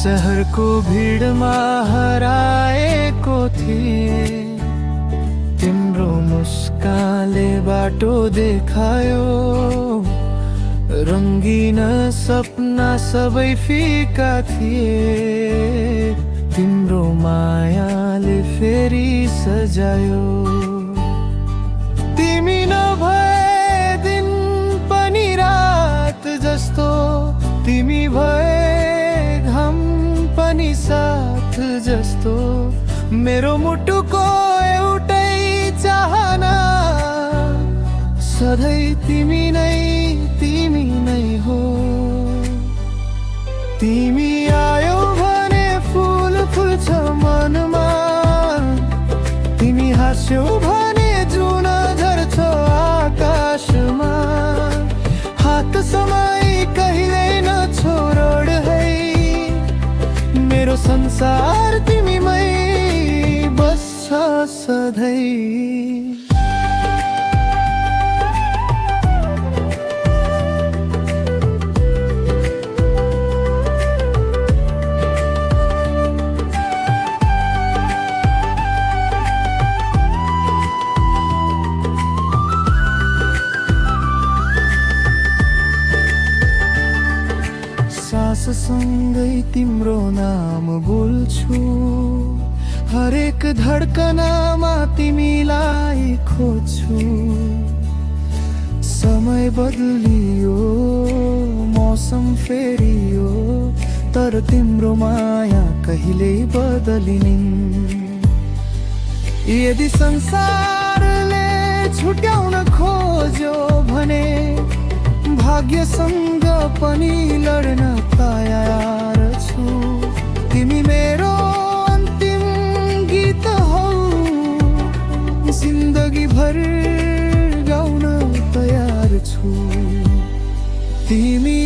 शहरको भिडमा हराएको थिए, तिम्रो मुस्कानले बाटो देखायो। रंगीन सपना सबै फिका थिए, तिम्रो मायाले फेरि सजायो। तिमी नभए दिन पनि रात जस्तो, तिमी भए घाम पनि साथ जस्तो। मेरो मुटुको एउटै चाहना, सधैँ तिमी नै हो। तिमी आयो भने फूल फुल्छ मनमा, तिमी हाँस्यौ भने जुन झर्छ आकाशमा। हात समाई कहिल्यै नछोड है, मेरो संसार तिमीमै बस्छ सधैँ। साससँगै तिम्रो नाम बोल्छु, हरेक धड्कनमा तिमीलाई खोज्छु। समय बदलियो, मौसम फेरियो, तर तिम्रो माया कहिल्यै बदलिनिन्। यदि संसारले छुट्याउन खोज्यो भने, भाग्यसँग पनि लड्न तयार छु। तिमी मेरो अन्तिम गीत हौ, जिन्दगी भर गाउन तयार छु। तिमी